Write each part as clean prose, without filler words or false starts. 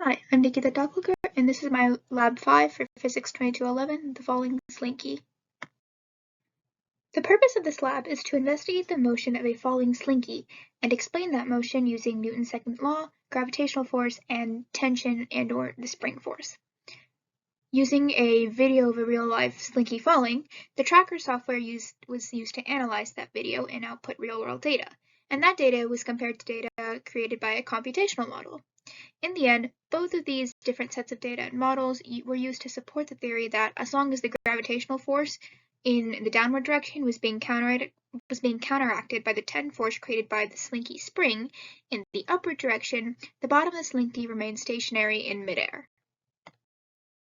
Hi, I'm Nikki the Doppelganger, and this is my Lab 5 for Physics 2211, the falling Slinky. The purpose of this lab is to investigate the motion of a falling Slinky and explain that motion using Newton's second law, gravitational force, and tension and/or the spring force. Using a video of a real-life Slinky falling, the tracker software was used to analyze that video and output real-world data, and that data was compared to data created by a computational model. In the end, both of these different sets of data and models were used to support the theory that as long as the gravitational force in the downward direction was being counteracted by the tension force created by the Slinky spring in the upward direction, the bottom of the Slinky remained stationary in midair.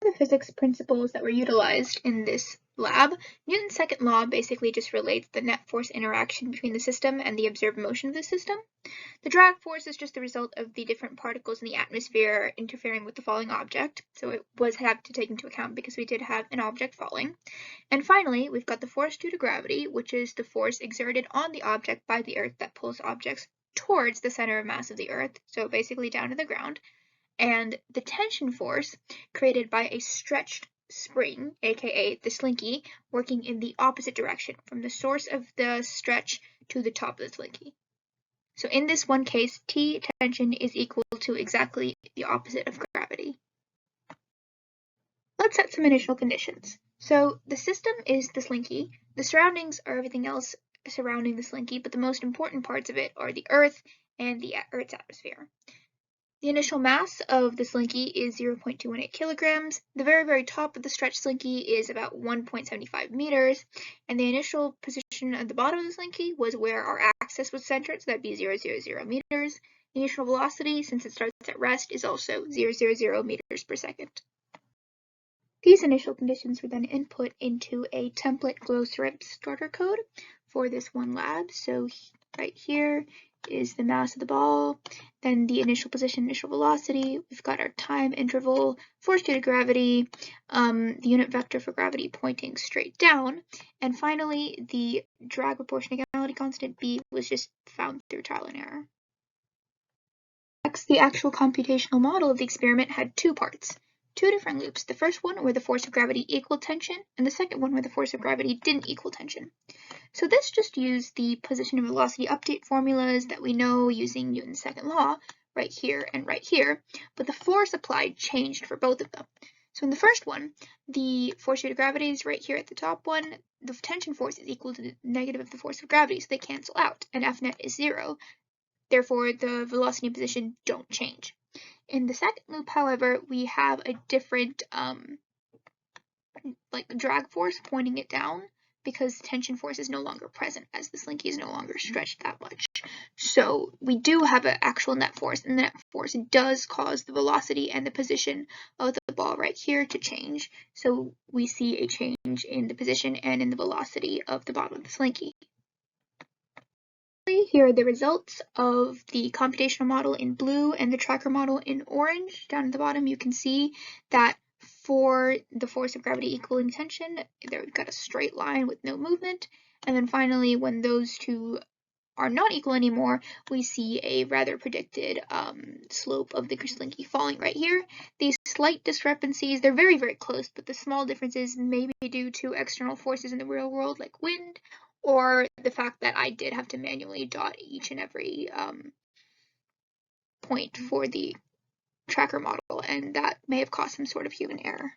The physics principles that were utilized in this lab, Newton's second law basically just relates the net force interaction between the system and the observed motion of the system. The drag force is just the result of the different particles in the atmosphere interfering with the falling object, so it was had to take into account because we did have an object falling. And finally, we've got the force due to gravity, which is the force exerted on the object by the Earth that pulls objects towards the center of mass of the Earth, so basically down to the ground, and the tension force created by a stretched spring, aka the Slinky, working in the opposite direction, from the source of the stretch to the top of the Slinky. So in this one case, T tension is equal to exactly the opposite of gravity. Let's set some initial conditions. So the system is the Slinky, the surroundings are everything else surrounding the Slinky, but the most important parts of it are the Earth and the Earth's atmosphere. The initial mass of the Slinky is 0.218 kilograms. The very, very top of the stretched Slinky is about 1.75 meters, and the initial position at the bottom of the Slinky was where our axis was centered, so that'd be 0, 0, 0 meters. The initial velocity, since it starts at rest, is also 0, 0, 0 meters per second. These initial conditions were then input into a template glow-thread starter code for this one lab. So right here is the mass of the ball, then the initial position, initial velocity, we've got our time interval, force due to gravity, the unit vector for gravity pointing straight down, and finally the drag proportionality constant B was just found through trial and error. Next, the actual computational model of the experiment had two parts. Two different loops, the first one where the force of gravity equaled tension, and the second one where the force of gravity didn't equal tension. So this just used the position and velocity update formulas that we know using Newton's second law, right here and right here, but the force applied changed for both of them. So in the first one, the force due to gravity is right here at the top one, the tension force is equal to the negative of the force of gravity, so they cancel out, and F net is 0, therefore the velocity and position don't change. In the second loop, however, we have a different drag force pointing it down because tension force is no longer present as the Slinky is no longer stretched that much. So we do have an actual net force, and the net force does cause the velocity and the position of the ball right here to change. So we see a change in the position and in the velocity of the bottom of the Slinky. Here are the results of the computational model in blue and the tracker model in orange. Down at the bottom, you can see that for the force of gravity equaling tension, there we've got a straight line with no movement. And then finally, when those two are not equal anymore, we see a rather predicted slope of the Slinky falling right here. These slight discrepancies, they're very, very close, but the small differences may be due to external forces in the real world like wind, or the fact that I did have to manually dot each and every point for the tracker model, and that may have caused some sort of human error.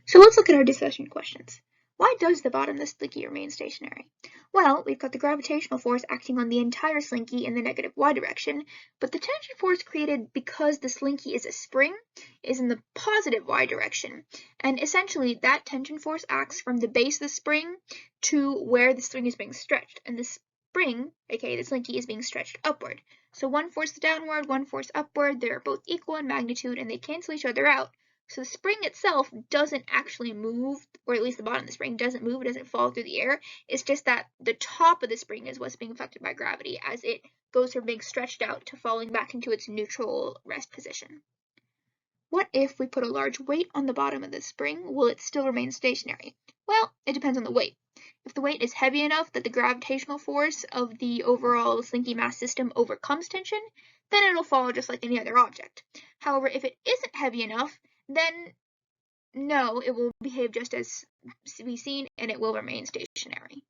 So let's look at our discussion questions. Why does the bottom of the Slinky remain stationary? Well, we've got the gravitational force acting on the entire Slinky in the negative y direction, but the tension force created because the Slinky is a spring is in the positive y direction, and essentially that tension force acts from the base of the spring to where the string is being stretched, and the spring, aka the Slinky, is being stretched upward. So one force downward, one force upward, they're both equal in magnitude and they cancel each other out. So the spring itself doesn't actually move, or at least the bottom of the spring doesn't move, it doesn't fall through the air. It's just that the top of the spring is what's being affected by gravity as it goes from being stretched out to falling back into its neutral rest position. What if we put a large weight on the bottom of the spring? Will it still remain stationary? Well, it depends on the weight. If the weight is heavy enough that the gravitational force of the overall Slinky mass system overcomes tension, then it'll fall just like any other object. However, if it isn't heavy enough, then no, it will behave just as we seen and it will remain stationary.